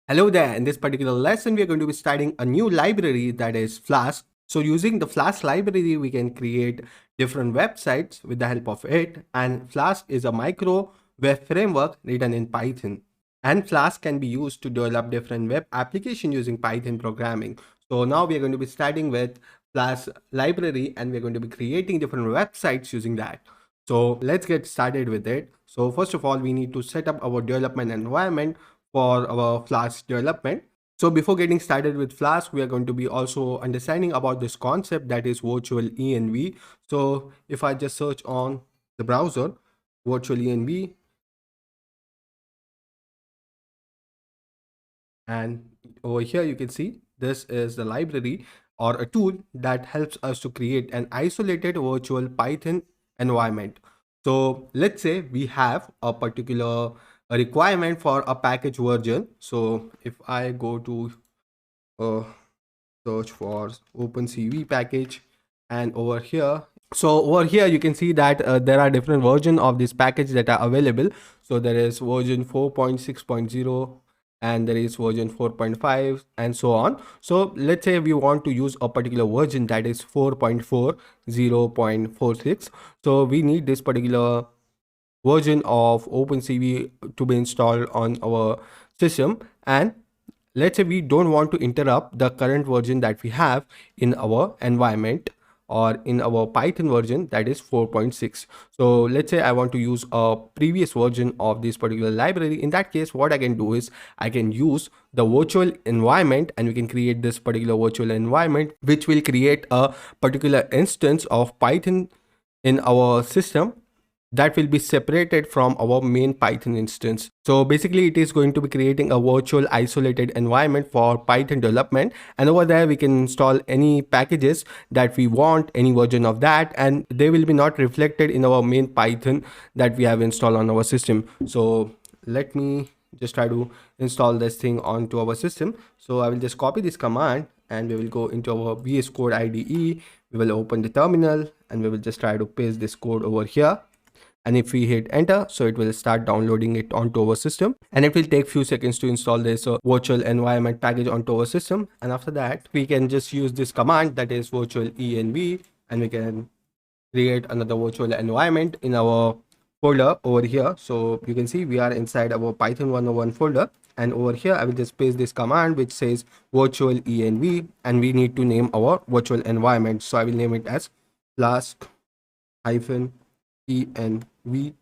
Hello there, in this particular lesson we are going to be studying a new library, that is Flask. So using the Flask library we can create different websites with the help of it, and Flask is a micro web framework written in Python. And Flask can be used to develop different web applications using Python programming. So now we are going to be studying with Flask library and we're going to be creating different websites using that. So let's get started with it. So first of all, we need to set up our development environment for our Flask development. So before getting started with Flask, we are going to be also understanding about this concept, that is virtual env. So if I just search on the browser virtual env, and over here you can see this is the library or a tool that helps us to create an isolated virtual Python environment. So let's say we have a particular requirement for a package version. So if I go to search for OpenCV package, and over here you can see that there are different versions of this package that are available. So there is version 4.6.0 and there is version 4.5 and so on. So let's say we want to use a particular version, that is 4.40.46. so we need this particular version of OpenCV to be installed on our system. And let's say we don't want to interrupt the current version that we have in our environment or in our Python version, that is 4.6. So let's say I want to use a previous version of this particular library. In that case, what I can do is I can use the virtual environment, and we can create this particular virtual environment which will create a particular instance of Python in our system that will be separated from our main Python instance. So basically it is going to be creating a virtual isolated environment for Python development, and over there we can install any packages that we want, any version of that, and they will be not reflected in our main Python that we have installed on our system. So let me just try to install this thing onto our system. So I will just copy this command and we will go into our VS Code IDE. We will open the terminal and we will just try to paste this code over here. And if we hit enter, so it will start downloading it onto our system, and it will take few seconds to install this virtual environment package onto our system. And after that we can just use this command, that is virtual env, and we can create another virtual environment in our folder over here. So you can see we are inside our Python 101 folder, and over here I will just paste this command which says virtual env, and we need to name our virtual environment. So I will name it as Flask hyphen env,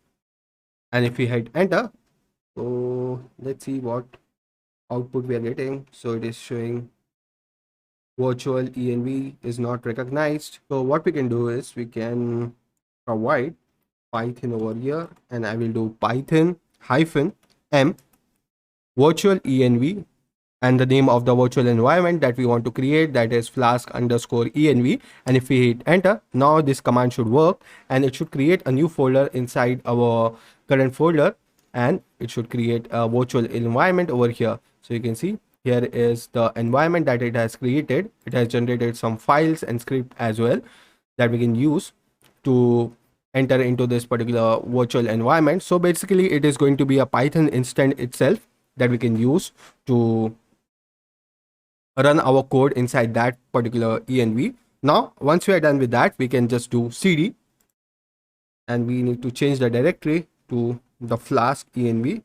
and if we hit enter, so let's see what output we are getting. So it is showing virtual env is not recognized. So what we can do is we can provide Python over here, and I will do Python hyphen m virtual env, and the name of the virtual environment that we want to create, that is Flask underscore env. And if we hit enter, now this command should work, and it should create a new folder inside our current folder, and it should create a virtual environment over here. So you can see here is the environment that it has created. It has generated some files and script as well that we can use to enter into this particular virtual environment. So basically it is going to be a Python instance itself that we can use to run our code inside that particular env. Now once we are done with that, we can just do cd, and we need to change the directory to the Flask env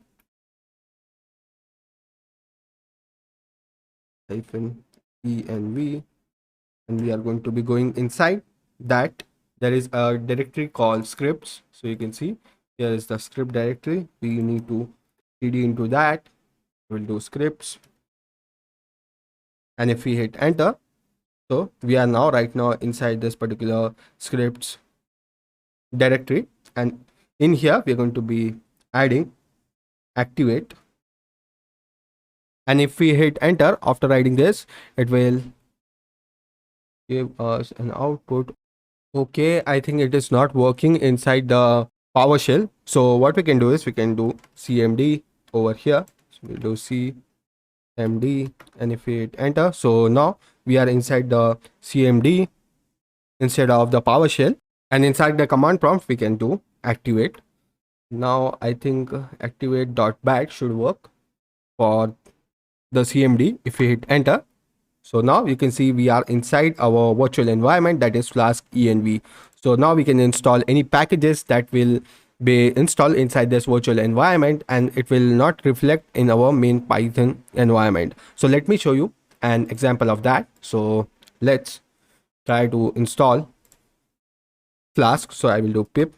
hyphen env, and we are going to be going inside that. There is a directory called scripts. So you can see here is the script directory. We need to cd into that. We'll do scripts, and if we hit enter, so we are now right now inside this particular scripts directory, and in here we are going to be adding activate. And if we hit enter after writing this, it will give us an output. Okay, I think it is not working inside the PowerShell. So what we can do is we can do cmd over here. So we'll do cmd, and if we hit enter, so now we are inside the cmd instead of the PowerShell, and inside the command prompt we can do activate. Now I think activate.bat should work for the CMD. If we hit enter, so now you can see we are inside our virtual environment, that is Flask env. So now we can install any packages that will be installed inside this virtual environment, and it will not reflect in our main Python environment. So let me show you an example of that. So let's try to install Flask. So I will do pip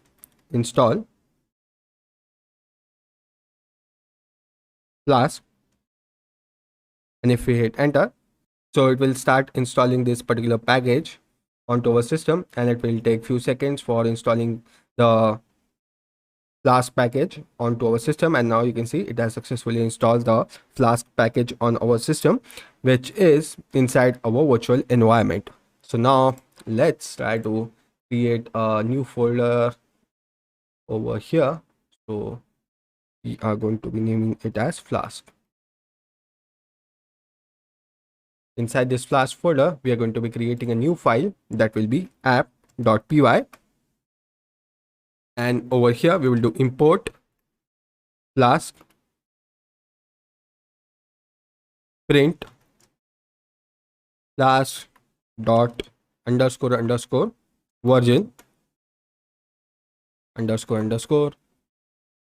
install Flask, and if we hit enter, so it will start installing this particular package onto our system, and it will take few seconds for installing the Flask package onto our system. And now you can see it has successfully installed the Flask package on our system, which is inside our virtual environment. So now let's try to create a new folder over here. So we are going to be naming it as Flask. Inside this Flask folder, we are going to be creating a new file that will be app.py. And over here, we will do import Flask print Flask dot underscore underscore version underscore underscore.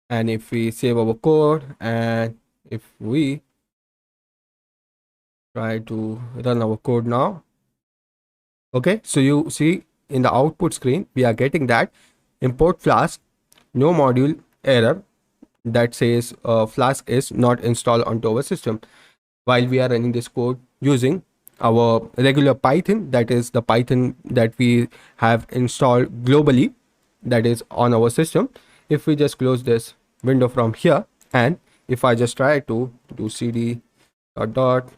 And if we save our code, and if we try to run our code now, okay, so you see in the output screen, we are getting that import Flask, no module error that says Flask is not installed onto our system, while we are running this code using our regular Python, that is the Python that we have installed globally, that is on our system. If we just close this window from here, and if I just try to do cd dot dot,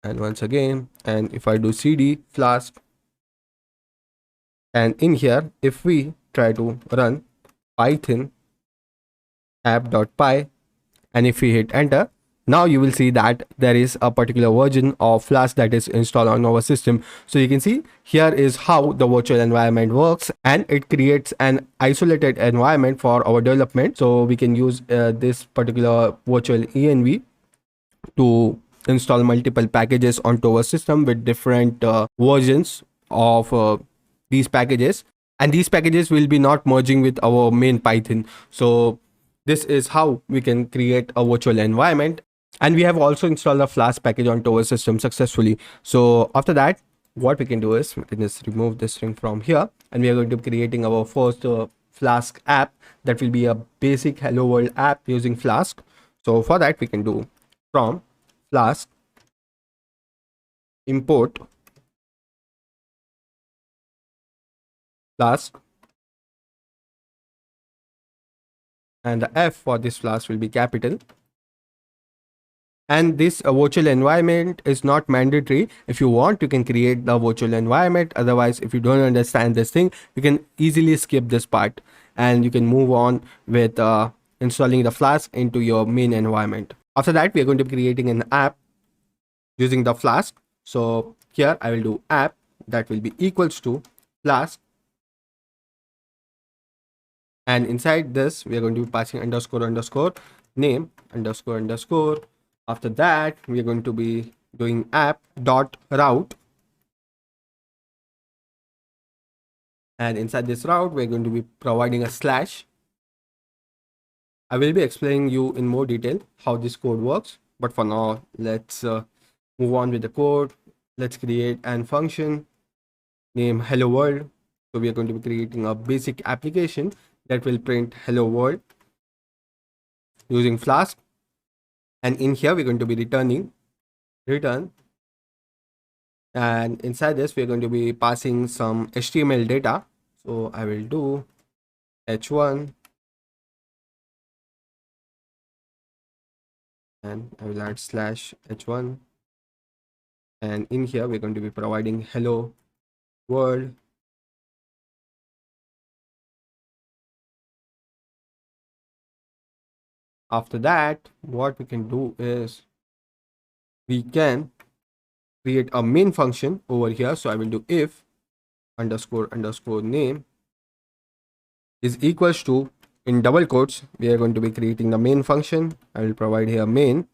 and once again, and if I do cd Flask, and in here, if we try to run Python app.py, and if we hit enter, now you will see that there is a particular version of Flask that is installed on our system. So you can see here is how the virtual environment works, and it creates an isolated environment for our development. So we can use this particular virtual env to install multiple packages onto our system with different versions of these packages, and these packages will be not merging with our main Python. So this is how we can create a virtual environment, and we have also installed a Flask package onto our system successfully. So after that, what we can do is we can just remove this string from here, and we are going to be creating our first Flask app that will be a basic hello world app using Flask. So for that, we can do from Flask import Flask, and the F for this Flask will be capital. And this virtual environment is not mandatory. If you want, you can create the virtual environment. Otherwise, if you don't understand this thing, you can easily skip this part, and you can move on with installing the Flask into your main environment. After that, we are going to be creating an app using the Flask. So here I will do app that will be equals to Flask, and inside this we are going to be passing underscore underscore name underscore underscore. After that, we are going to be doing app dot route, and inside this route we are going to be providing a slash. I will be explaining you in more detail how this code works, but for now let's move on with the code. Let's create an function name hello world. So we are going to be creating a basic application that will print hello world using Flask, and in here we're going to be returning return, and inside this we're going to be passing some HTML data. So I will do h1, and I will add slash h1, and in here we're going to be providing hello world. After that, what we can do is we can create a main function over here. So I will do if underscore underscore name is equals to, in double quotes, we are going to be creating the main function. I will provide here main,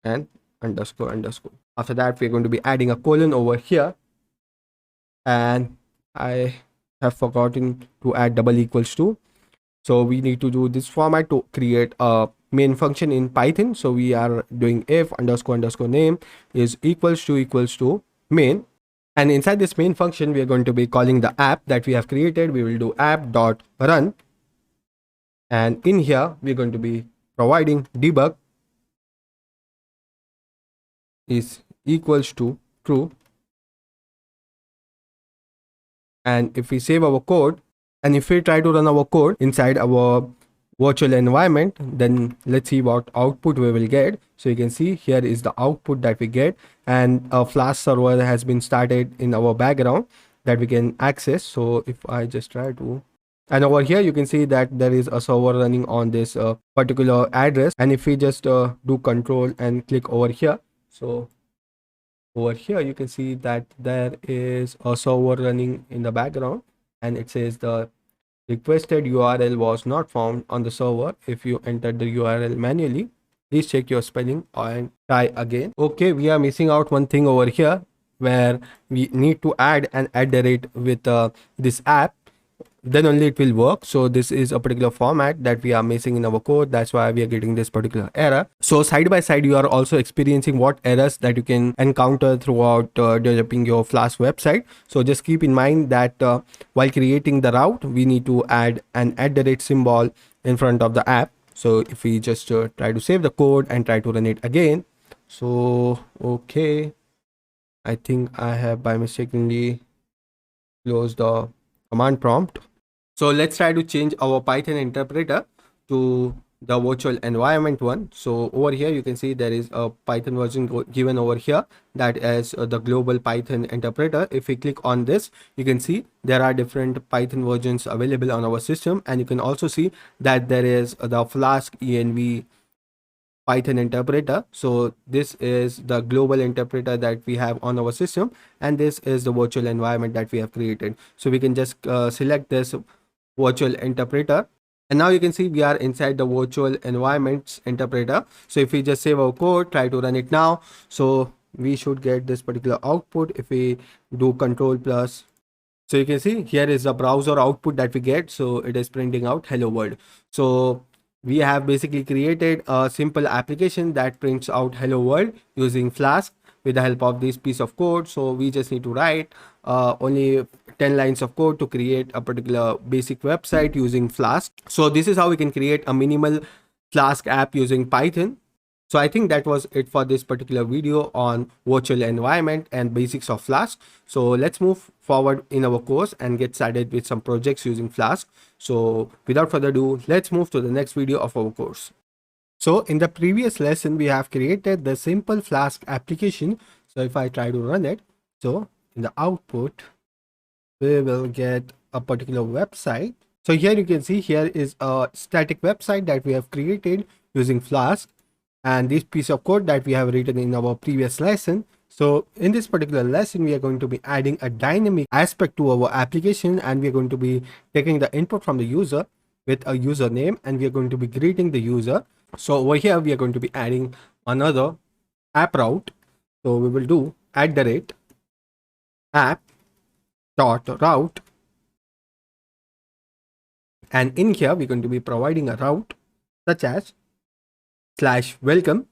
and underscore underscore. After that, we're going to be adding a colon over here, and I have forgotten to add double equals to. So we need to do this format to create a main function in Python. So we are doing if underscore underscore name is equals to main. And inside this main function, we are going to be calling the app that we have created. We will do app.run. And in here, we're going to be providing debug is equals to true. And if we save our code, and if we try to run our code inside our virtual environment, then let's see what output we will get. So you can see here is the output that we get, and a Flask server has been started in our background that we can access. So if I just try to, and over here you can see that there is a server running on this particular address. And if we just do control and click over here, so over here you can see that there is a server running in the background, and it says the requested URL was not found on the server. If you entered the URL manually, please check your spelling and try again. Okay, we are missing out one thing over here where we need to add an @ with this app, then only it will work. So this is a particular format that we are missing in our code. That's why we are getting this particular error. So side by side, you are also experiencing what errors that you can encounter throughout developing your Flask website. So just keep in mind that while creating the route, we need to add an @ symbol in front of the app. So if we just try to save the code and try to run it again. So okay, I think I have by mistakenly closed the command prompt. So let's try to change our Python interpreter to the virtual environment one. So over here you can see there is a Python version given over here, that is the global Python interpreter. If we click on this, you can see there are different Python versions available on our system, and you can also see that there is the Flask env Python interpreter. So this is the global interpreter that we have on our system, and this is the virtual environment that we have created. So we can just select this virtual interpreter, and now you can see we are inside the virtual environments interpreter. So if we just save our code, try to run it now, so we should get this particular output. If we do control plus, so you can see here is the browser output that we get. So it is printing out hello world. So we have basically created a simple application that prints out hello world using Flask with the help of this piece of code. So we just need to write only 10 lines of code to create a particular basic website using Flask. So this is how we can create a minimal Flask app using Python. So I think that was it for this particular video on virtual environment and basics of Flask. So let's move forward in our course and get started with some projects using Flask. So without further ado, let's move to the next video of our course. So in the previous lesson, we have created the simple Flask application. So if I try to run it, so in the output, we will get a particular website. So here you can see here is a static website that we have created using Flask, and this piece of code that we have written in our previous lesson. So in this particular lesson, we are going to be adding a dynamic aspect to our application, and we are going to be taking the input from the user with a username, and we are going to be greeting the user. So over here, we are going to be adding another app route. So we will do @app.route, and in here we're going to be providing a route such as /welcome,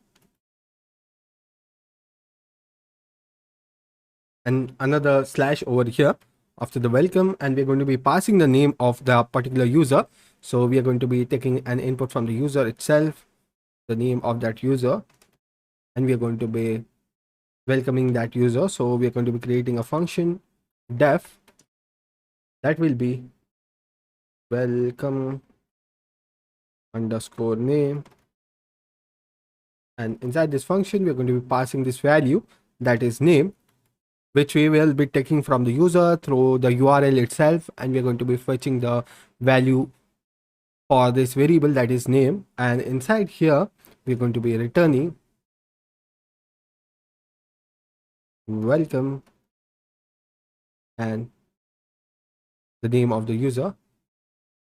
and another slash over here after the welcome, and we're going to be passing the name of the particular user. So we are going to be taking an input from the user itself, the name of that user, and we are going to be welcoming that user. So we are going to be creating a function def that will be welcome underscore name, and inside this function we are going to be passing this value that is name, which we will be taking from the user through the URL itself, and we are going to be fetching the value for this variable that is name, and inside here we're going to be returning welcome and the name of the user.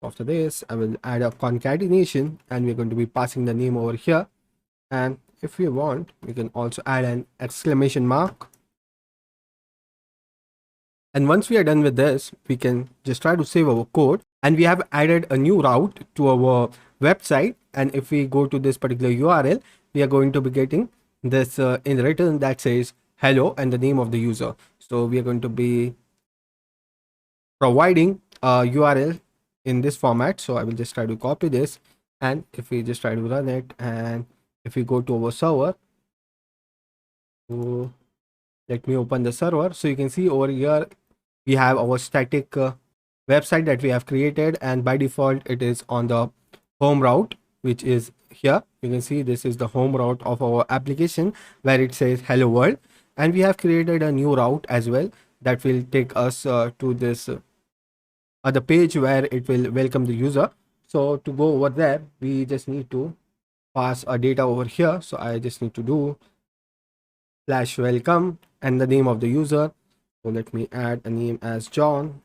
After this, I will add a concatenation, and we're going to be passing the name over here, and if we want, we can also add an exclamation mark. And once we are done with this, we can just try to save our code, and we have added a new route to our website. And if we go to this particular URL, we are going to be getting this in return that says hello and the name of the user. So we are going to be providing a URL in this format. So I will just try to copy this, and if we just try to run it, and if we go to our server, so let me open the server. So you can see over here we have our static website that we have created, and by default it is on the home route, which is here. You can see this is the home route of our application where it says hello world, and we have created a new route as well that will take us to this other page where it will welcome the user. So to go over there, we just need to pass a data over here. So I just need to do /welcome and the name of the user. So let me add a name as John,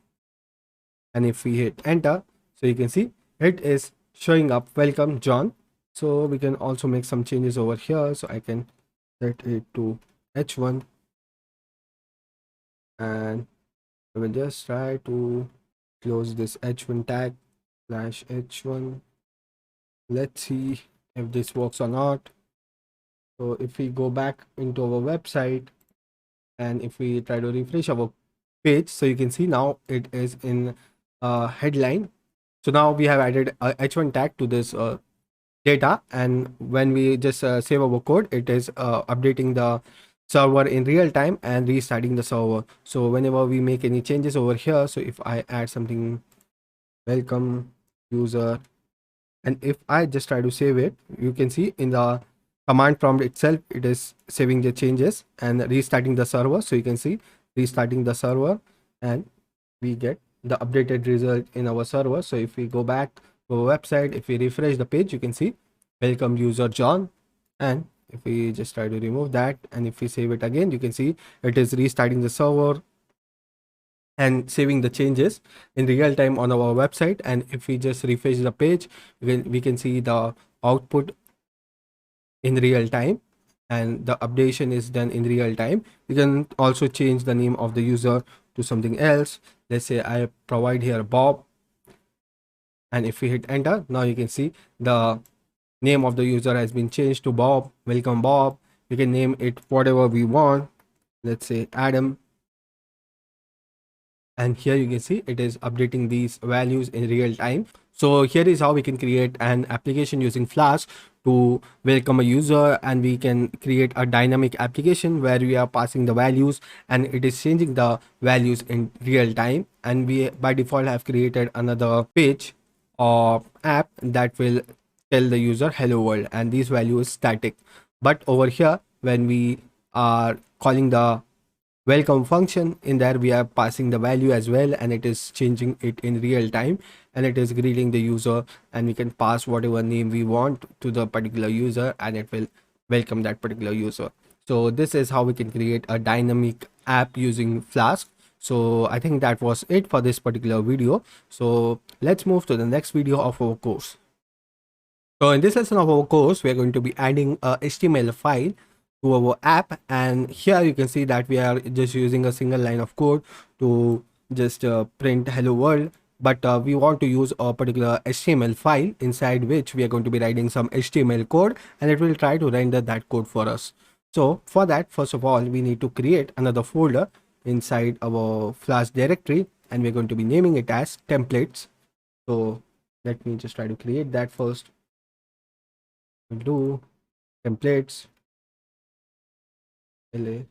and if we hit enter, so you can see it is showing up welcome John. So we can also make some changes over here. So I can set it to h1, and I will just try to close this h1 tag /h1. Let's see if this works or not. So if we go back into our website, and if we try to refresh our page, so you can see now it is in headline. So now we have added a h1 tag to this data, and when we just save our code, it is updating the server in real time and restarting the server. So whenever we make any changes over here, so if I add something welcome user, and if I just try to save it, you can see in the command prompt itself it is saving the changes and restarting the server. So you can see restarting the server, and we get the updated result in our server. So if we go back to our website, if we refresh the page, you can see welcome user John. And if we just try to remove that, and if we save it again, you can see it is restarting the server and saving the changes in real time on our website. And if we just refresh the page, we can see the output in real time, and the updation is done in real time. We can also change the name of the user to something else. Let's say I provide here Bob, and if we hit enter, now you can see the name of the user has been changed to Bob. Welcome Bob. We can name it whatever we want. Let's say Adam, and here you can see it is updating these values in real time. So here is how we can create an application using Flask to welcome a user, and we can create a dynamic application where we are passing the values and it is changing the values in real time. And we by default have created another page or app that will tell the user hello world, and these values static. But over here, when we are calling the welcome function, in there we are passing the value as well, and it is changing it in real time, and it is greeting the user, and we can pass whatever name we want to the particular user, and it will welcome that particular user. So this is how we can create a dynamic app using Flask. So I think that was it for this particular video. So let's move to the next video of our course. So in this lesson of our course, we are going to be adding a HTML file to our app, and here you can see that we are just using a single line of code to just print hello world. But we want to use a particular HTML file inside which we are going to be writing some HTML code, and it will try to render that code for us. So for that, first of all, we need to create another folder inside our Flask directory, and we're going to be naming it as templates. So let me just try to create that first. We'll do templates LAES.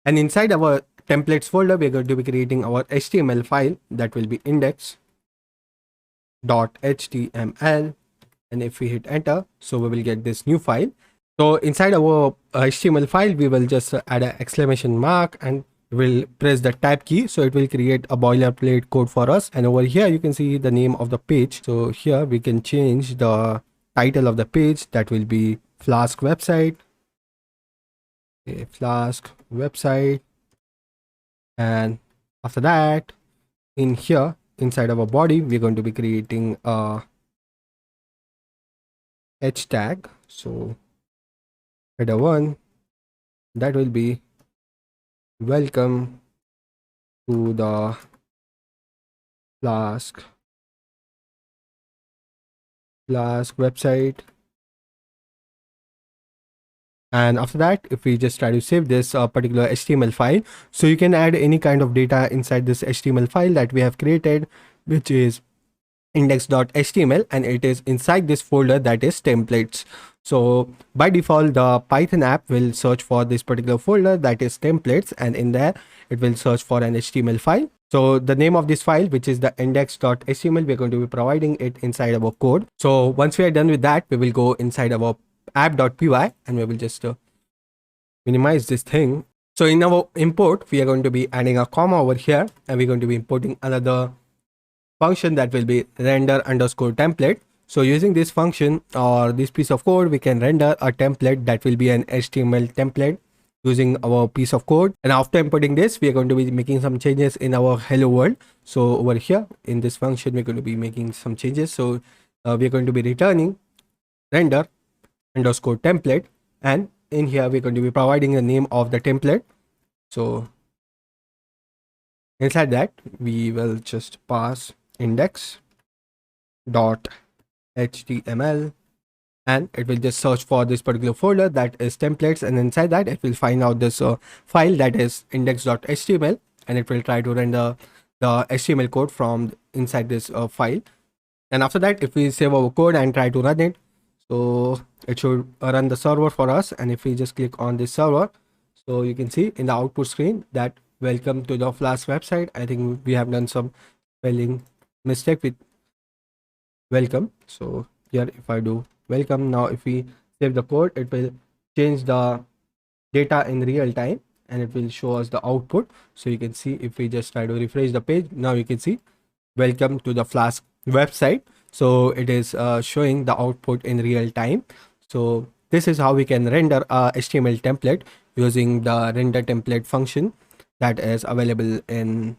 And inside our templates folder, we're going to be creating our HTML file that will be index.html. And if we hit enter, so we will get this new file. So inside our HTML file, we will just add an exclamation mark, and we'll press the tab key, so it will create a boilerplate code for us. And over here you can see the name of the page. So here we can change the title of the page, that will be Flask website. Okay, Flask website. And after that, in here inside our body, we're going to be creating a h tag. So header 1, that will be welcome to the Flask website. And after that, if we just try to save this particular HTML file, so you can add any kind of data inside this HTML file that we have created, which is index.html, and it is inside this folder that is templates. So by default, the Python app will search for this particular folder that is templates, and in there it will search for an HTML file. So the name of this file, which is the index.html, we're going to be providing it inside our code. So once we are done with that, we will go inside our app.py and we will just minimize this thing. So in our import, we are going to be adding a comma over here, and we're going to be importing another function that will be render underscore template. So using this function or this piece of code, we can render a template that will be an HTML template using our piece of code. And after importing this, we are going to be making some changes in our hello world. So over here in this function, we're going to be making some changes. So we're going to be returning render underscore template, and in here we're going to be providing the name of the template. So inside that, we will just pass index.html, and it will just search for this particular folder that is templates, and inside that it will find out this file that is index.html, and it will try to render the HTML code from inside this file. And after that, if we save our code and try to run it, so it should run the server for us. And if we just click on this server, so you can see in the output screen that welcome to the Flask website. I think we have done some spelling mistake with welcome. So here, if I do welcome, now if we save the code, it will change the data in real time and it will show us the output. So you can see if we just try to refresh the page, now you can see welcome to the Flask website. So it is showing the output in real time. So this is how we can render a HTML template using the render template function that is available in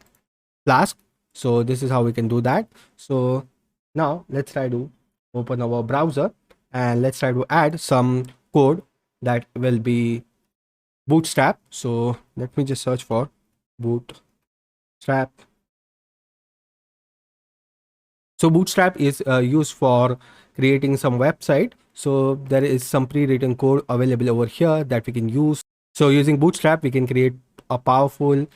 Flask. So this is how we can do that. So now let's try to open our browser and let's try to add some code that will be bootstrap. So let me just search for bootstrap. So bootstrap is used for creating some website. So there is some pre-written code available over here that we can use. So using bootstrap, we can create a powerful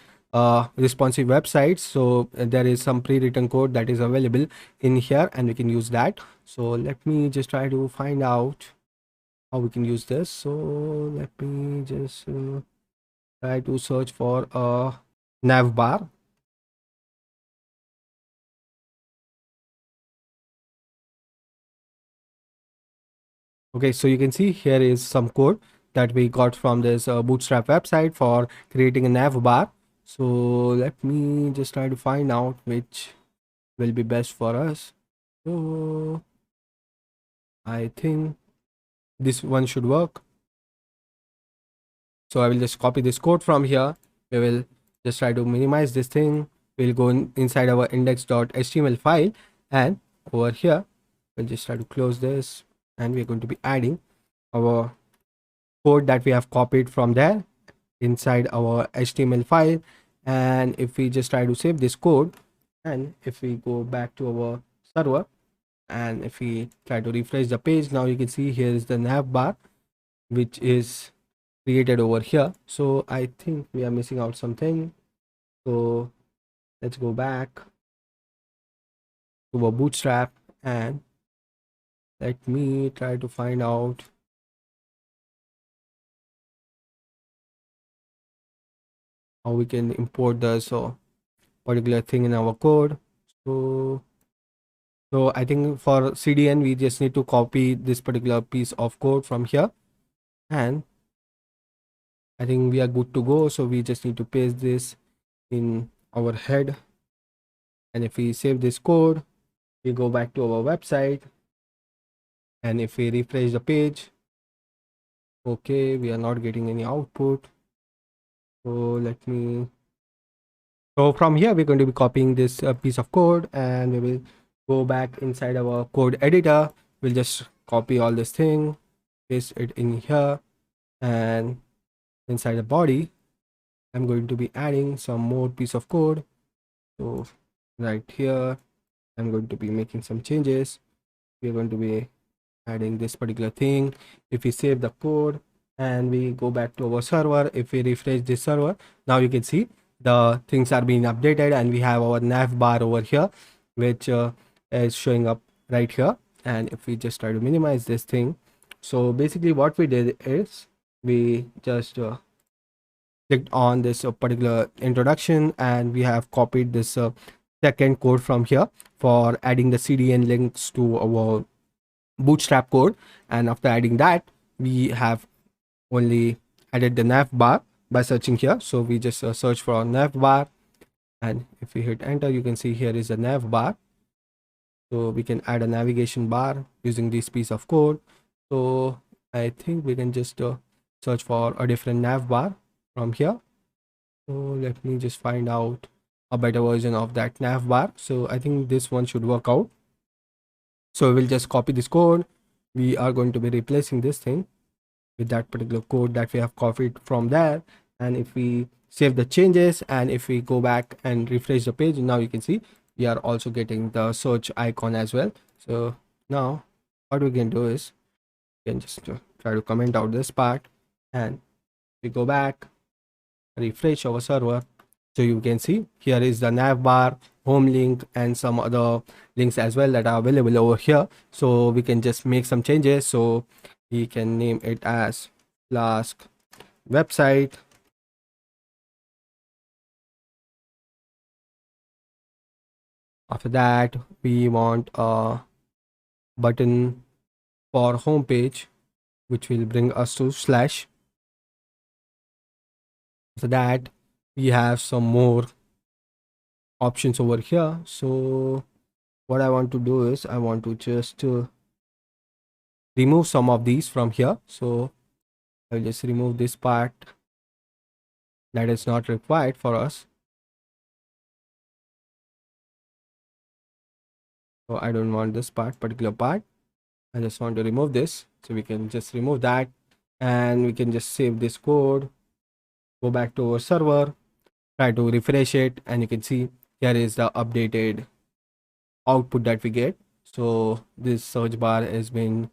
responsive website. So there is some pre-written code that is available in here and we can use that. So let me just try to find out how we can use this. So let me just try to search for a nav bar. Okay, so you can see here is some code that we got from this bootstrap website for creating a nav bar. So let me just try to find out which will be best for us. So I think this one should work. So I will just copy this code from here. We will just try to minimize this thing. We'll go inside our index.html file, and over here we'll just try to close this, and we're going to be adding our code that we have copied from there inside our HTML file. And if we just try to save this code, and if we go back to our server and if we try to refresh the page, now you can see here is the nav bar which is created over here. So I think we are missing out something. So let's go back to our bootstrap and let me try to find out how we can import the particular thing in our code. So I think for CDN we just need to copy this particular piece of code from here, and I think we are good to go. So we just need to paste this in our head, and if we save this code, we go back to our website, and if we refresh the page, okay, we are not getting any output. So from here we're going to be copying this piece of code, and we will go back inside our code editor. We'll just copy all this thing, paste it in here, and inside the body I'm going to be adding some more piece of code. So right here I'm going to be making some changes. We're going to be adding this particular thing. If we save the code and we go back to our server, if we refresh this server, now you can see the things are being updated and we have our nav bar over here, which is showing up right here. And if we just try to minimize this thing, so basically what we did is we just clicked on this particular introduction and we have copied this second code from here for adding the CDN links to our bootstrap code. And after adding that, we have only added the nav bar by searching here. So we just search for nav bar, and if we hit enter, you can see here is a nav bar. So we can add a navigation bar using this piece of code. So I think we can just search for a different nav bar from here. So let me just find out a better version of that nav bar. So I think this one should work out. So we'll just copy this code. We are going to be replacing this thing with that particular code that we have copied from there. And if we save the changes and if we go back and refresh the page, now you can see we are also getting the search icon as well. So now what we can do is we can just try to comment out this part, and we go back, refresh our server. So you can see here is the nav bar, home link, and some other links as well that are available over here. So we can just make some changes. So we can name it as Flask website. After that, we want a button for home page, which will bring us to slash. After that, we have some more options over here. So what I want to do is I want to just remove some of these from here. So I'll just remove this part that is not required for us. So I don't want this particular part. I just want to remove this. So we can just remove that, and we can just save this code, go back to our server, try to refresh it, and you can see here is the updated output that we get. So this search bar has been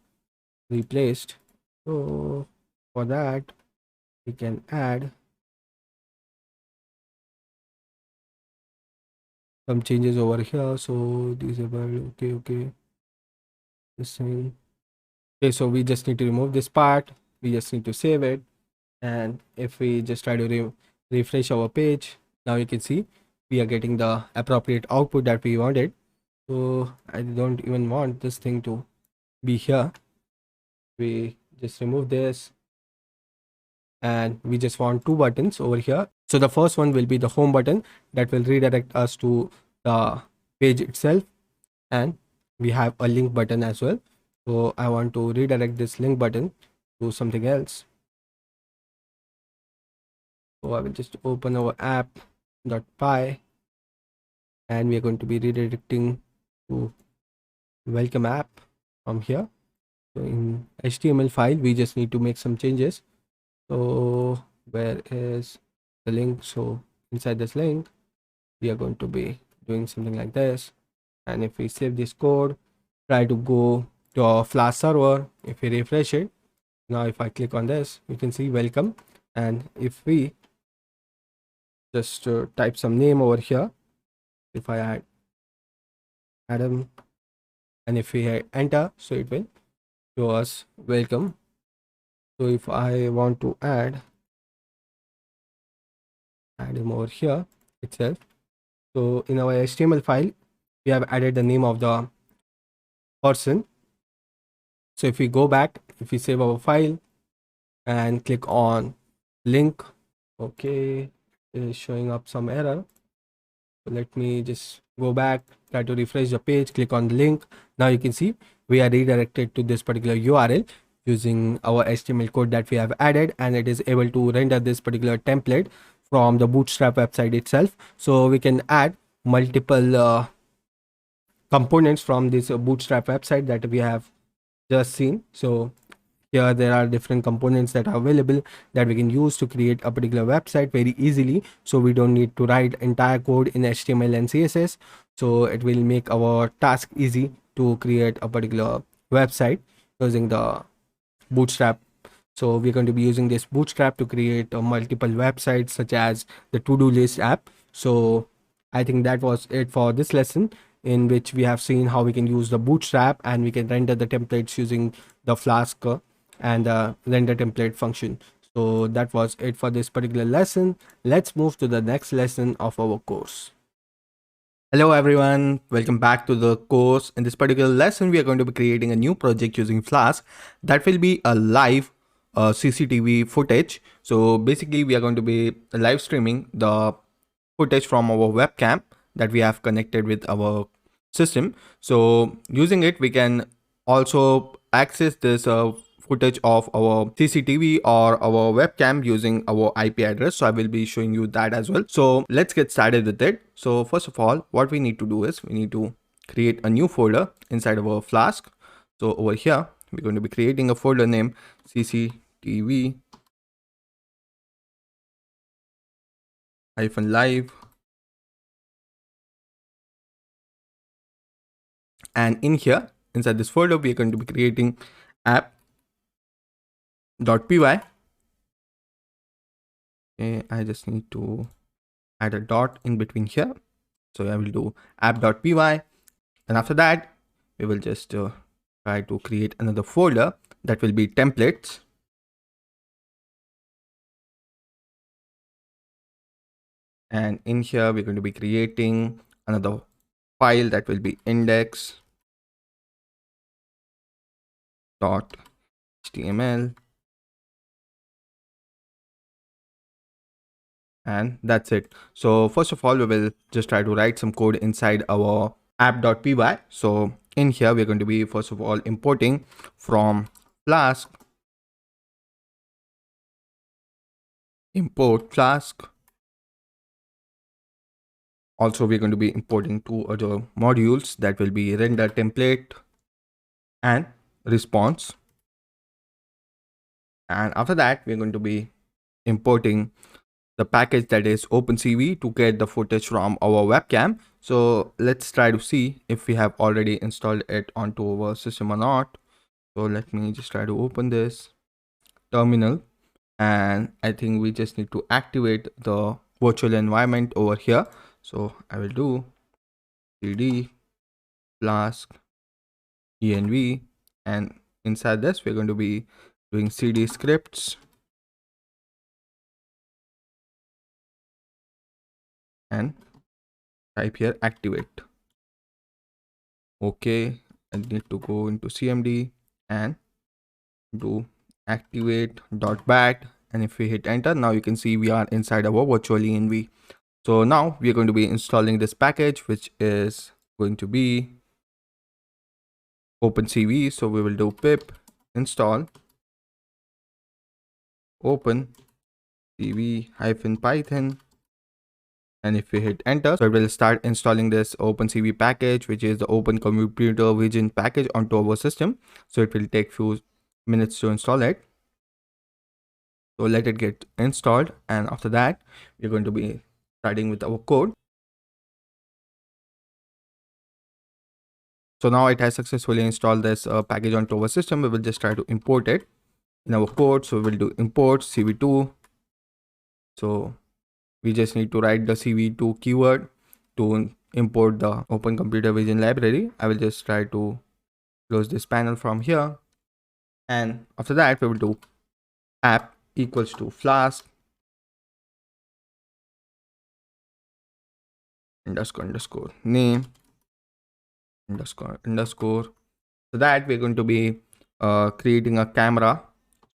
replaced. So for that, we can add some changes over here. So disable, okay, this thing. Okay, so we just need to remove this part. We just need to save it, and if we just try to refresh our page, now you can see we are getting the appropriate output that we wanted. So I don't even want this thing to be here. We just remove this, and we just want two buttons over here. So the first one will be the home button that will redirect us to the page itself, and we have a link button as well. So I want to redirect this link button to something else. So I will just open our app.py, and we are going to be redirecting to welcome app from here. So in HTML file, we just need to make some changes. So where is the link? So inside this link, we are going to be doing something like this. And if we save this code, try to go to our Flask server. If we refresh it, now if I click on this, you can see welcome. And if we just type some name over here, if I add Adam, and if we hit enter, so it will show us welcome. So if I want to add him over here itself, so in our HTML file, we have added the name of the person. So if we go back, if we save our file and click on link, okay, it is showing up some error. So let me just go back, try to refresh the page, click on the link. Now you can see we are redirected to this particular URL using our HTML code that we have added, and it is able to render this particular template from the Bootstrap website itself. So we can add multiple components from this Bootstrap website that we have just seen. So here there are different components that are available that we can use to create a particular website very easily. So we don't need to write entire code in HTML and CSS. So it will make our task easy to create a particular website using the Bootstrap. So we're going to be using this Bootstrap to create multiple websites such as the to-do list app. So I think that was it for this lesson, in which we have seen how we can use the Bootstrap and we can render the templates using the Flask and the render template function. So that was it for this particular lesson. Let's move to the next lesson of our course. Hello everyone, welcome back to the course. In this particular lesson, we are going to be creating a new project using Flask that will be a live CCTV footage. So basically we are going to be live streaming the footage from our webcam that we have connected with our system. So using it, we can also access this footage of our CCTV or our webcam using our IP address. So I will be showing you that as well. So let's get started with it. So first of all, what we need to do is we need to create a new folder inside of our Flask. So over here, we're going to be creating a folder named CCTV -live. And in here, inside this folder, we are going to be creating app.py. Okay, I just need to add a dot in between here. So I will do app.py. And after that, we will just try to create another folder that will be templates. And in here, we're going to be creating another file that will be index.html. And that's it. So first of all, we will just try to write some code inside our app.py. So in here, we're going to be first of all importing from Flask, import Flask. Also, we're going to be importing two other modules that will be render template and response. And after that, we're going to be importing the package that is OpenCV to get the footage from our webcam. So let's try to see if we have already installed it onto our system or not. So let me just try to open this terminal, and I think we just need to activate the virtual environment over here. So I will do cd flask env, and inside this we're going to be doing cd scripts and type here activate. Okay, I need to go into cmd and do activate.bat, and if we hit enter, now you can see we are inside our virtual env. So now we are going to be installing this package, which is going to be OpenCV. So we will do pip install OpenCV-python. And if we hit enter, so it will start installing this OpenCV package, which is the Open Computer Vision package, onto our system. So it will take few minutes to install it. So let it get installed, and after that, we're going to be starting with our code. So now it has successfully installed this package onto our system. We will just try to import it in our code. So we will do import cv2. So we just need to write the cv2 keyword to import the Open Computer Vision library. I will just try to close this panel from here. And after that, we will do app equals to Flask __ name __ so that we're going to be creating a camera.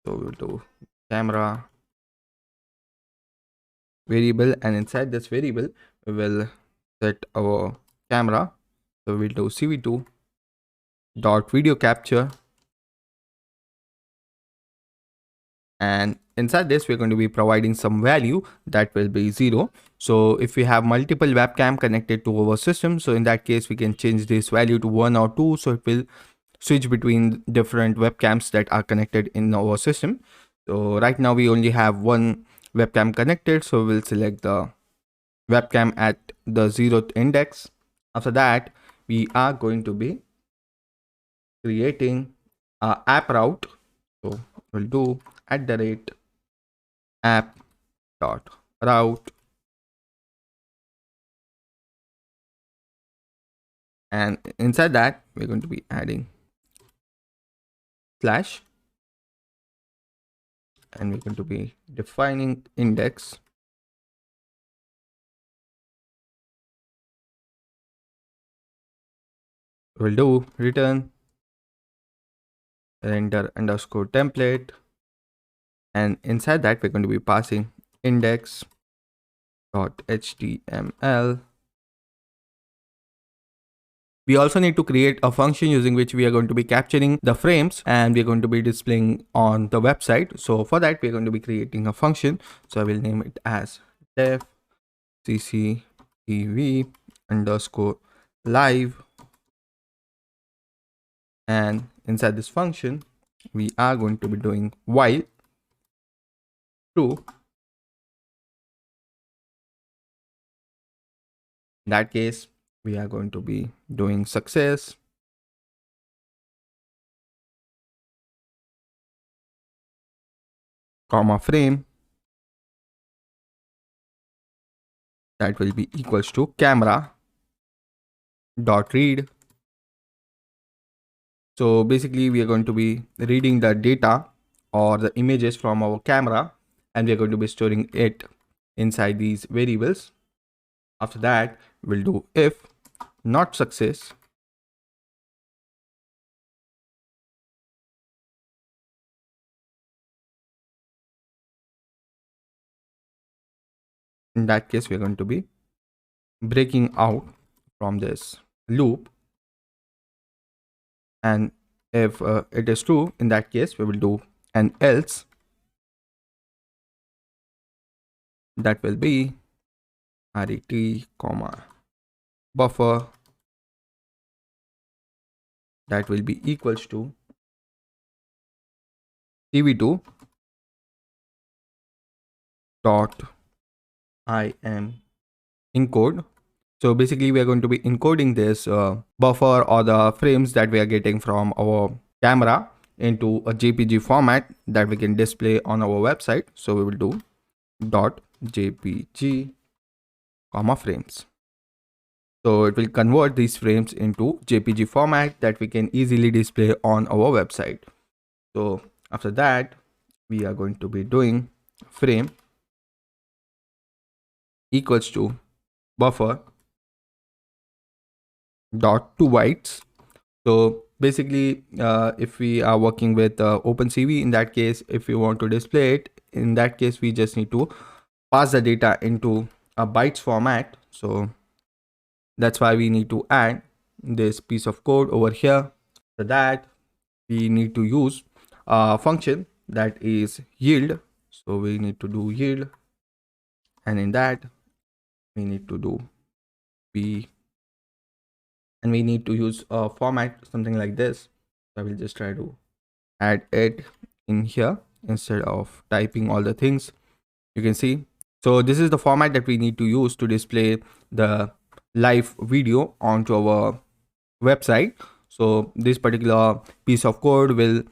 So we'll do camera variable, and inside this variable we will set our camera. So we'll do cv2 dot video capture, and inside this we're going to be providing some value that will be 0. So if we have multiple webcam connected to our system, so in that case we can change this value to 1 or 2, so it will switch between different webcams that are connected in our system. So right now we only have one webcam connected, so we'll select the webcam at the 0th index. After that, we are going to be creating a app route. So we'll do @app.route, and inside that we're going to be adding slash, and we're going to be defining index. We'll do return render underscore template, and inside that we're going to be passing index.html. We also need to create a function using which we are going to be capturing the frames and we're going to be displaying on the website. So for that, we're going to be creating a function. So I will name it as def cctv underscore live, and inside this function we are going to be doing while true. In that case, we are going to be doing success, comma frame, that will be equals to camera dot read. So basically we are going to be reading the data or the images from our camera, and we are going to be storing it inside these variables. After that, we'll do if not success, in that case we're going to be breaking out from this loop, and if it is true, in that case we will do an else, that will be ret comma buffer, that will be equals to tv2 dot im encode. So basically we are going to be encoding this buffer or the frames that we are getting from our camera into a jpg format that we can display on our website. So we will do dot jpg comma frames. So it will convert these frames into jpg format that we can easily display on our website. So after that, we are going to be doing frame equals to buffer dot 2 bytes. So basically if we are working with OpenCV, in that case, if we want to display it, in that case we just need to pass the data into a bytes format. So that's why we need to add this piece of code over here. For that, we need to use a function that is yield. So we need to do yield, and in that we need to do p, and we need to use a format something like this. So I will just try to add it in here instead of typing all the things. You can see, so this is the format that we need to use to display the live video onto our website. So this particular piece of code will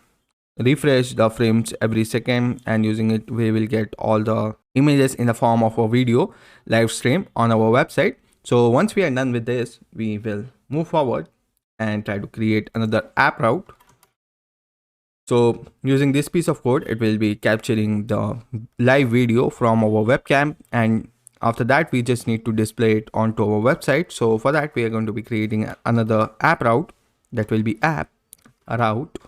refresh the frames every second, and using it we will get all the images in the form of a video live stream on our website. So once we are done with this, we will move forward and try to create another app route. So using this piece of code, it will be capturing the live video from our webcam, and after that we just need to display it onto our website. So for that, we are going to be creating another app route, that will be app route,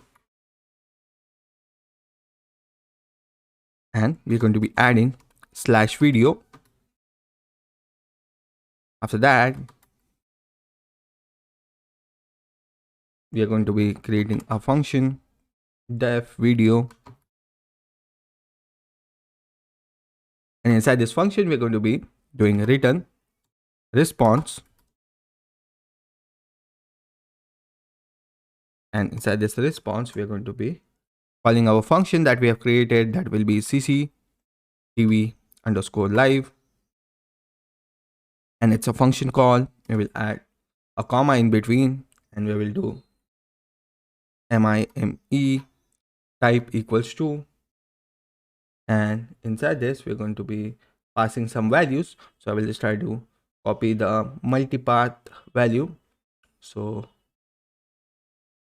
and we're going to be adding slash video. After that, we are going to be creating a function def video, and inside this function we're going to be doing return response And inside this response, we are going to be calling our function that we have created, that will be cctv underscore live, and it's a function call. We will add a comma in between, and we will do mime type equals to, and inside this we're going to be passing some values. So I will just try to copy the multipath value. So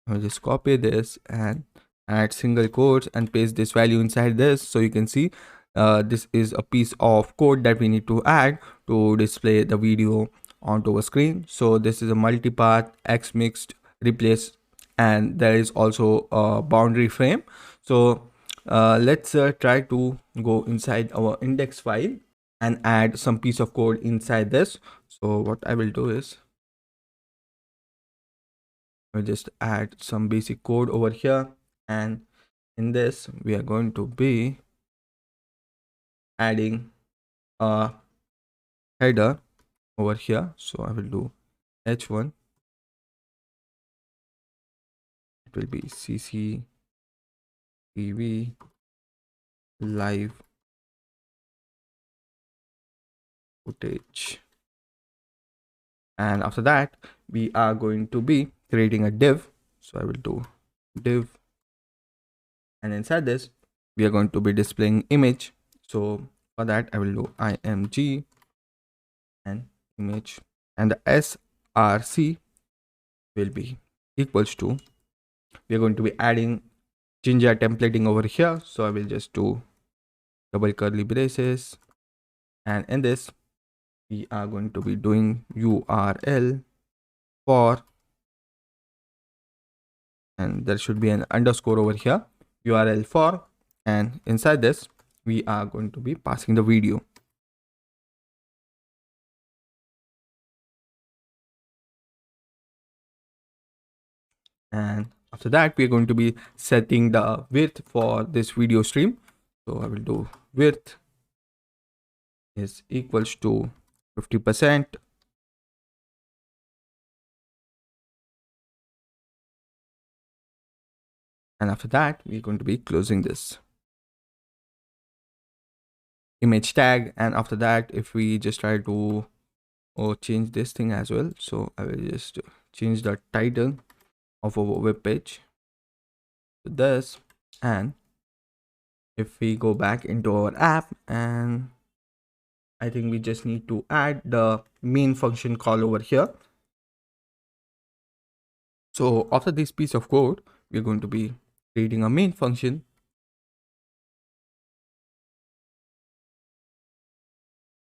I'll just copy this and add single quotes and paste this value inside this. So you can see this is a piece of code that we need to add to display the video onto a screen. So this is a multipath x mixed replace, and there is also a boundary frame. So let's try to go inside our index file and add some piece of code inside this. So what I will do is I'll just add some basic code over here, and in this we are going to be adding a header over here. So I will do h1, it will be cctv live footage, and after that we are going to be creating a div. So I will do div, and inside this we are going to be displaying image. So for that I will do img and image, and the src will be equals to, we are going to be adding Jinja templating over here. So I will just do double curly braces, and in this we are going to be doing url for, and there should be an underscore over here, url for, and inside this we are going to be passing the video. And after that we are going to be setting the width for this video stream. So I will do width is equals to 50%, and after that we're going to be closing this image tag. And after that, if we just try to change this thing as well, so I will just change the title of our web page to this. And if we go back into our app, and I think we just need to add the main function call over here. So after this piece of code, we're going to be creating a main function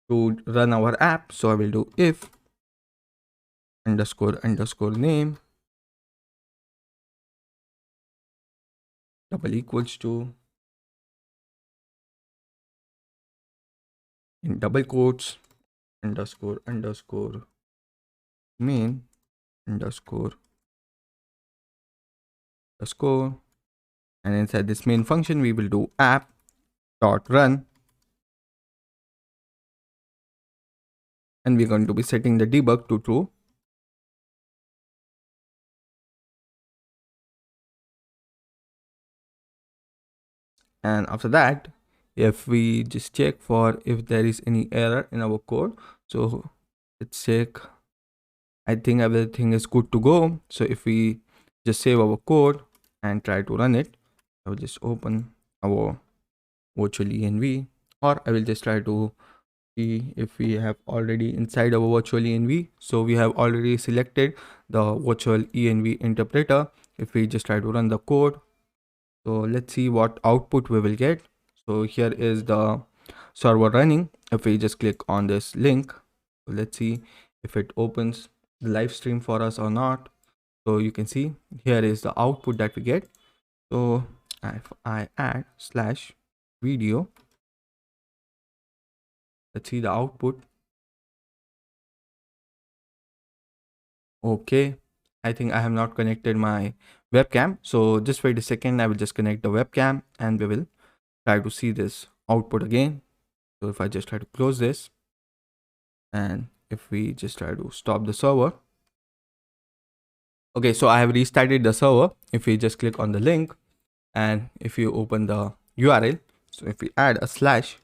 to run our app. So I will do if underscore underscore name double equals to, in double quotes, underscore underscore main underscore underscore, and inside this main function we will do app dot run, and we're going to be setting the debug to true. And after that, if we just check for if there is any error in our code, so let's check. I think everything is good to go. So if we just save our code and try to run it, I will just open our virtual env, or I will just try to see if we have already inside our virtual env. So we have already selected the virtual env interpreter. If we just try to run the code, so let's see what output we will get. So here is the server running. If we just click on this link, so let's see if it opens the live stream for us or not. So you can see here is the output that we get. So if I add slash video, let's see the output. Okay, I think I have not connected my webcam, so just wait a second. I will just connect the webcam and we will try to see this output again. So if I just try to close this, and if we just try to stop the server, Okay, so I have restarted the server. If we just click on the link and if you open the URL, so if we add a slash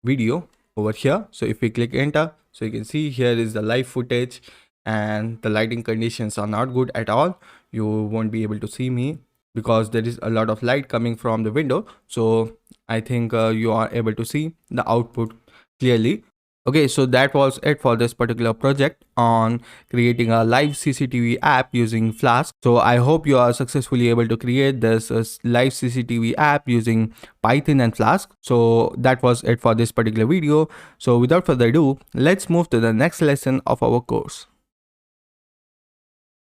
video over here, so if we click enter, so you can see here is the live footage and the lighting conditions are not good at all. You won't be able to see me because there is a lot of light coming from the window. So I think you are able to see the output clearly. Okay, so that was it for this particular project on creating a live CCTV app using Flask. So I hope you are successfully able to create this live CCTV app using Python and Flask. So that was it for this particular video. So without further ado, let's move to the next lesson of our course.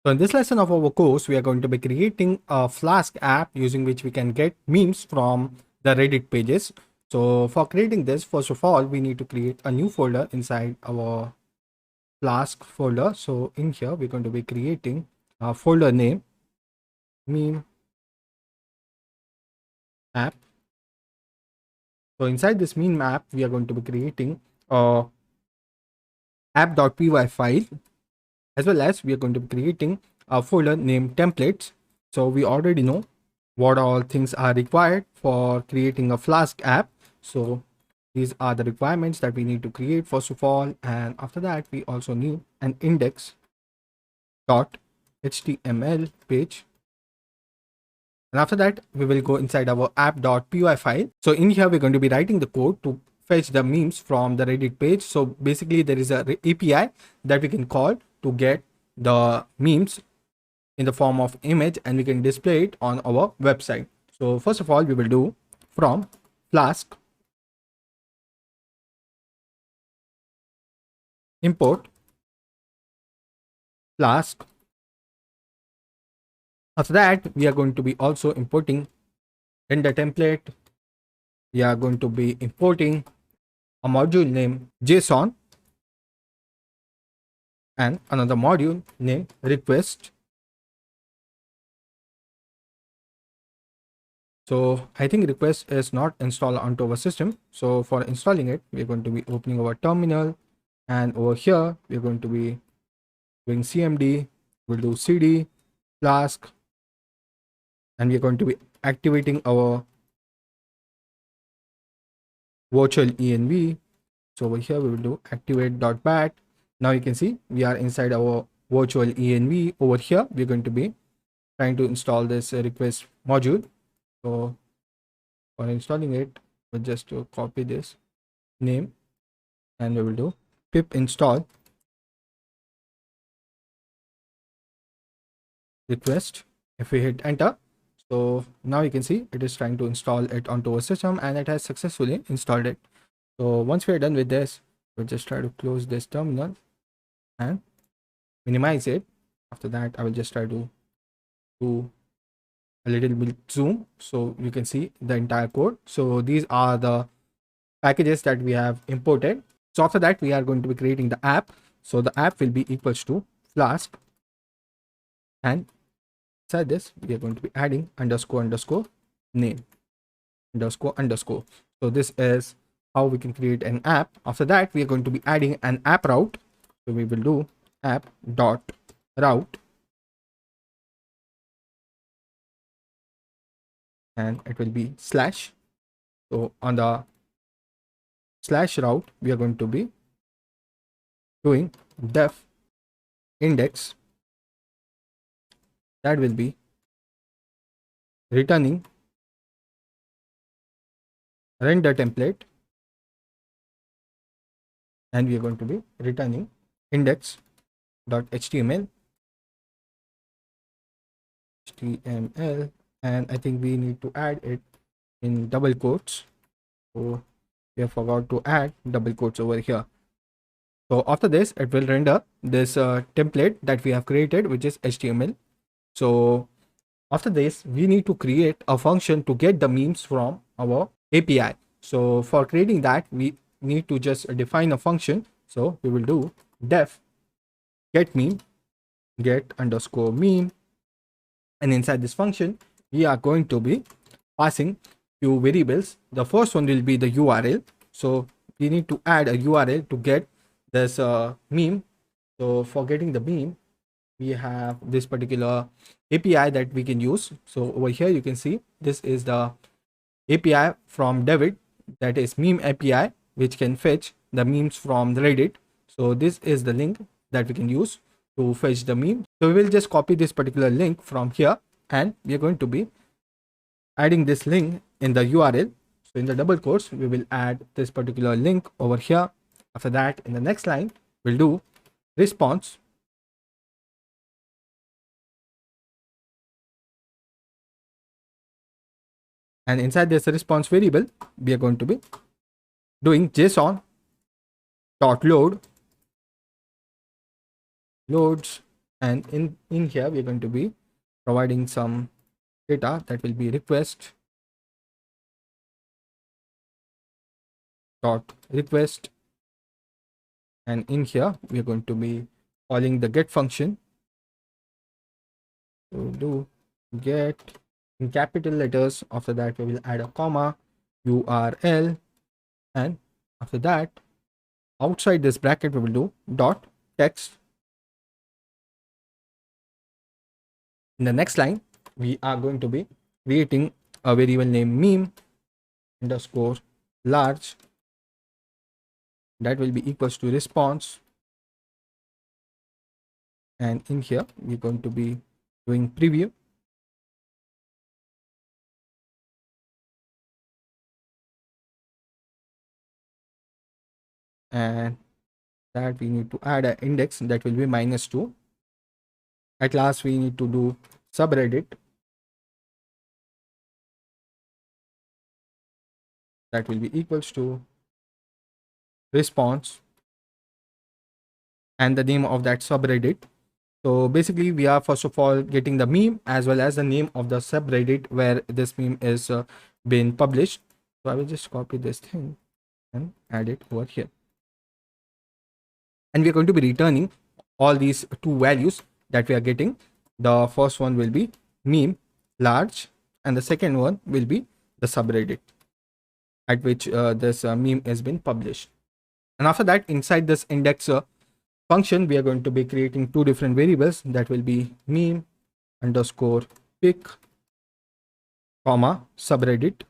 So in this lesson of our course, we are going to be creating a Flask app using which we can get memes from the Reddit pages. So for creating this, first of all, we need to create a new folder inside our Flask folder. So in here, we're going to be creating a folder name, meme app. So inside this meme app, we are going to be creating a app.py file, as well as we are going to be creating a folder named templates. So we already know what all things are required for creating a Flask app. So these are the requirements that we need to create first of all, and after that we also need an index.html page, and after that we will go inside our app.py file. So in here we're going to be writing the code to fetch the memes from the Reddit page. So basically there is a API that we can call to get the memes in the form of image, and we can display it on our website. So first of all we will do from Flask import Flask. After that we are going to be also importing render template. We are going to be importing a module named JSON and another module named request. So I think request is not installed onto our system. So for installing it, we're going to be opening our terminal, and over here we're going to be doing cmd. We'll do cd Flask, and we're going to be activating our virtual env. So over here we will do activate.bat. Now you can see we are inside our virtual env. Over here we're going to be trying to install this request module. So for installing it, we'll just copy this name and we will do pip install request. If we hit enter, so now you can see it is trying to install it onto our system, and it has successfully installed it. So once we are done with this, we'll just try to close this terminal and minimize it. After that I will just try to do a little bit zoom so you can see the entire code. So these are the packages that we have imported. So after that we are going to be creating the app. So the app will be equals to Flask, and inside this we are going to be adding __ name __. So this is how we can create an app. After that we are going to be adding an app route. So we will do app.route, and it will be slash. So on the slash route we are going to be doing def index, that will be returning render template, and we are going to be returning index.html, and I think we need to add it in double quotes. So we have forgot to add double quotes over here. So after this it will render this template that we have created, which is HTML. So after this we need to create a function to get the memes from our API. So for creating that we need to just define a function. So we will do def get meme, get _ meme, and inside this function we are going to be passing few variables. The first one will be the URL. So we need to add a URL to get this meme. So for getting the meme, we have this particular API that we can use. So over here you can see this is the API from David, that is meme API, which can fetch the memes from Reddit. So this is the link that we can use to fetch the meme. So we will just copy this particular link from here, and we are going to be adding this link in the URL. So in the double quotes, we will add this particular link over here. After that, in the next line, we'll do response. And inside this response variable, we are going to be doing JSON dot loads, and in here we are going to be providing some data that will be request dot request, and in here we are going to be calling the get function. So we'll do get in capital letters. After that, we will add a comma, URL, and after that, outside this bracket, we will do dot text. In the next line, we are going to be creating a variable named meme underscore large that will be equals to response, and in here we're going to be doing preview. And that we need to add an index that will be -2. At last, we need to do subreddit that will be equals to response and the name of that subreddit. So basically, we are first of all getting the meme as well as the name of the subreddit where this meme is being published. So I will just copy this thing and add it over here. And we are going to be returning all these two values that we are getting. The first one will be meme large, and the second one will be the subreddit at which this meme has been published. And after that, inside this index function, we are going to be creating two different variables that will be meme underscore pic comma subreddit.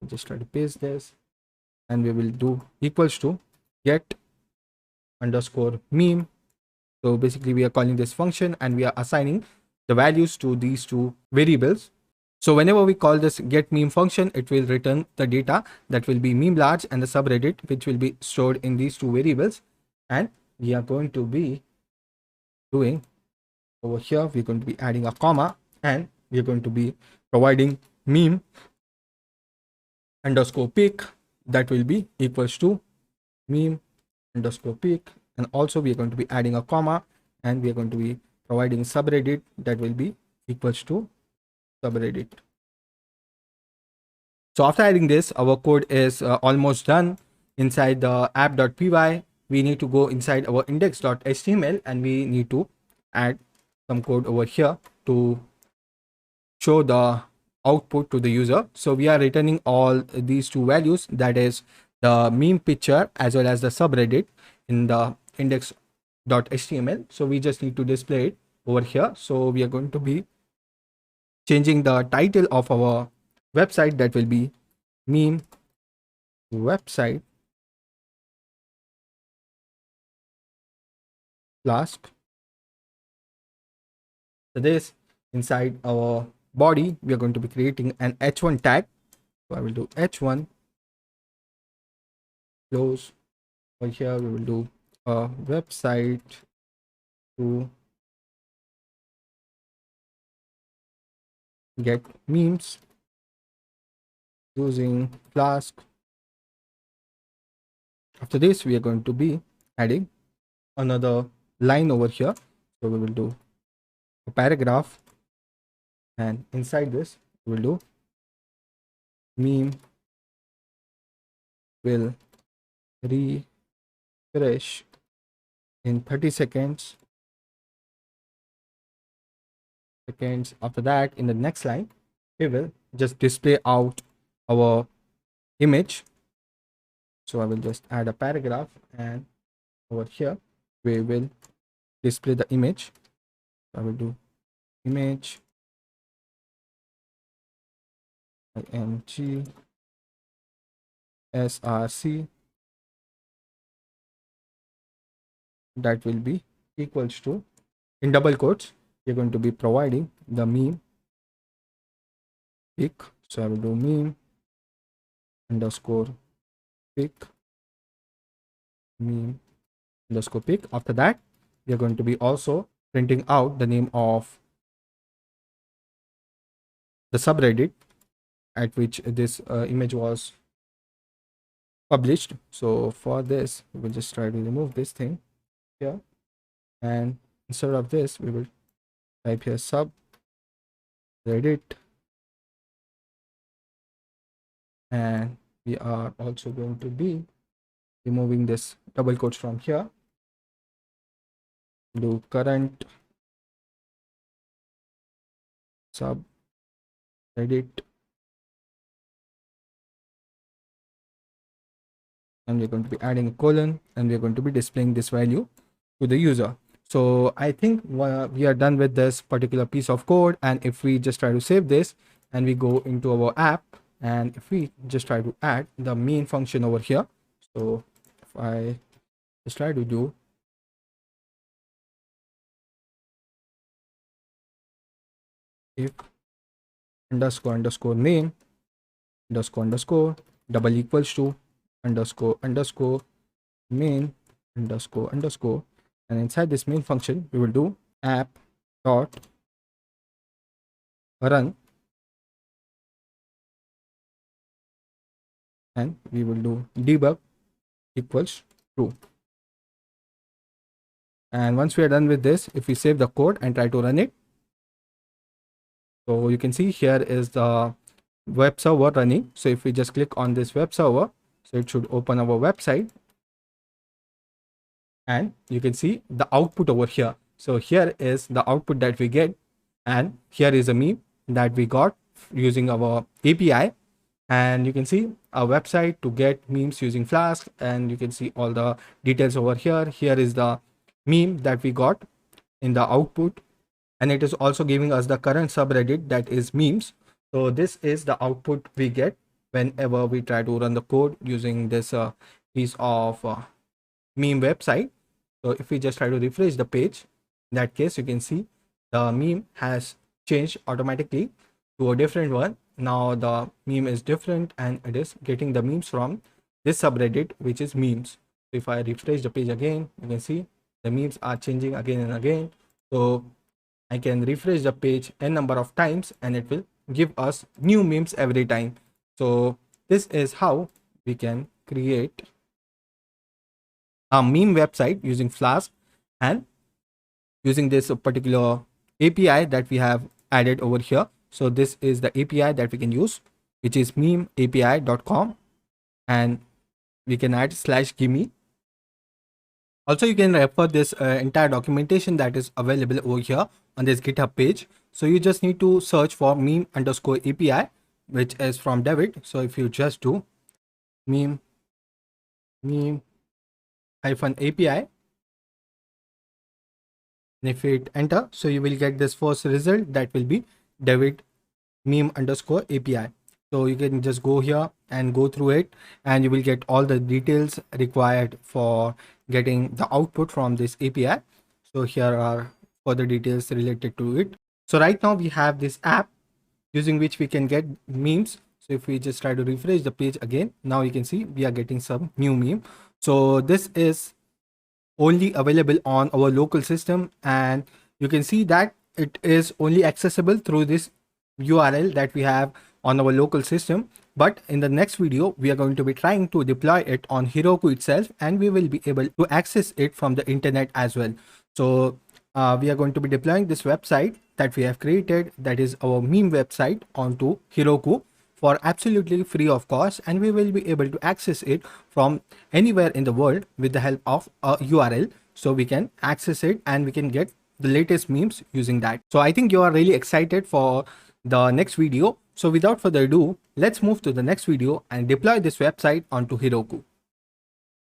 Just try to paste this, and we will do equals to get underscore meme. So basically, we are calling this function and we are assigning the values to these two variables. So whenever we call this get meme function, it will return the data that will be meme large and the subreddit, which will be stored in these two variables. And we are going to be doing over here, we're going to be adding a comma, and we're going to be providing meme underscore pic that will be equals to meme underscore pic, and also we are going to be adding a comma, and we are going to be providing subreddit that will be equals to subreddit. So after adding this, our code is almost done. Inside the app.py, we need to go inside our index.html and we need to add some code over here to show the output to the user. So we are returning all these two values, that is the meme picture as well as the subreddit in the index.html. So we just need to display it over here. So we are going to be changing the title of our website, that will be meme website Flask. So this, inside our body, we are going to be creating an h1 tag. So I will do h1 close. Over here we will do a website to get memes using Flask. After this, we are going to be adding another line over here. So we will do a paragraph, and inside this we will do meme will refresh in 30 seconds. After that, in the next line, we will just display out our image. So I will just add a paragraph, and over here we will display the image. I will do image img src, that will be equals to, in double quotes, you're going to be providing the meme pic. So I will do meme underscore pic, meme underscore pic. After that, we are going to be also printing out the name of the subreddit at which this image was published. So for this, we will just try to remove this thing here, and instead of this, we will type here subreddit, and we are also going to be removing this double quotes from here. Do current subreddit, and we're going to be adding a colon, and we're going to be displaying this value to the user. So I think we are done with this particular piece of code. And if we just try to save this and we go into our app, and if we just try to add the main function over here, so if I just try to do if underscore underscore name underscore underscore double equals to underscore underscore main underscore underscore, and inside this main function we will do app dot run, and we will do debug equals true. And once we are done with this, if we save the code and try to run it, so you can see here is the web server running. So if we just click on this web server, so it should open our website, and you can see the output over here. So here is the output that we get, and here is a meme that we got using our API. And you can see a website to get memes using Flask, and you can see all the details over here. Here is the meme that we got in the output, and it is also giving us the current subreddit, that is memes. So this is the output we get whenever we try to run the code using this piece of meme website. So if we just try to refresh the page, in that case you can see the meme has changed automatically to a different one. Now the meme is different, and it is getting the memes from this subreddit, which is memes. If I refresh the page again, you can see the memes are changing again and again. So I can refresh the page n number of times, and it will give us new memes every time. So this is how we can create a meme website using Flask, and using this particular API that we have added over here. So this is the API that we can use, which is memeapi.com, and we can add /gimme. Also, you can refer this entire documentation that is available over here on this GitHub page. So you just need to search for meme underscore API, which is from David. So if you just do meme hyphen API, and if you hit enter, so you will get this first result, that will be David meme underscore API. So you can just go here and go through it, and you will get all the details required for getting the output from this API. So here are further details related to it. So right now we have this app using which we can get memes. So if we just try to refresh the page again, now you can see we are getting some new meme. So this is only available on our local system, and you can see that it is only accessible through this URL that we have on our local system. But in the next video, we are going to be trying to deploy it on Heroku itself, and we will be able to access it from the internet as well. So we are going to be deploying this website that we have created, that is our meme website, onto Heroku for absolutely free of cost, and we will be able to access it from anywhere in the world with the help of a URL. So we can access it, and we can get the latest memes using that. So I think you are really excited for the next video. So without further ado, let's move to the next video and deploy this website onto Heroku.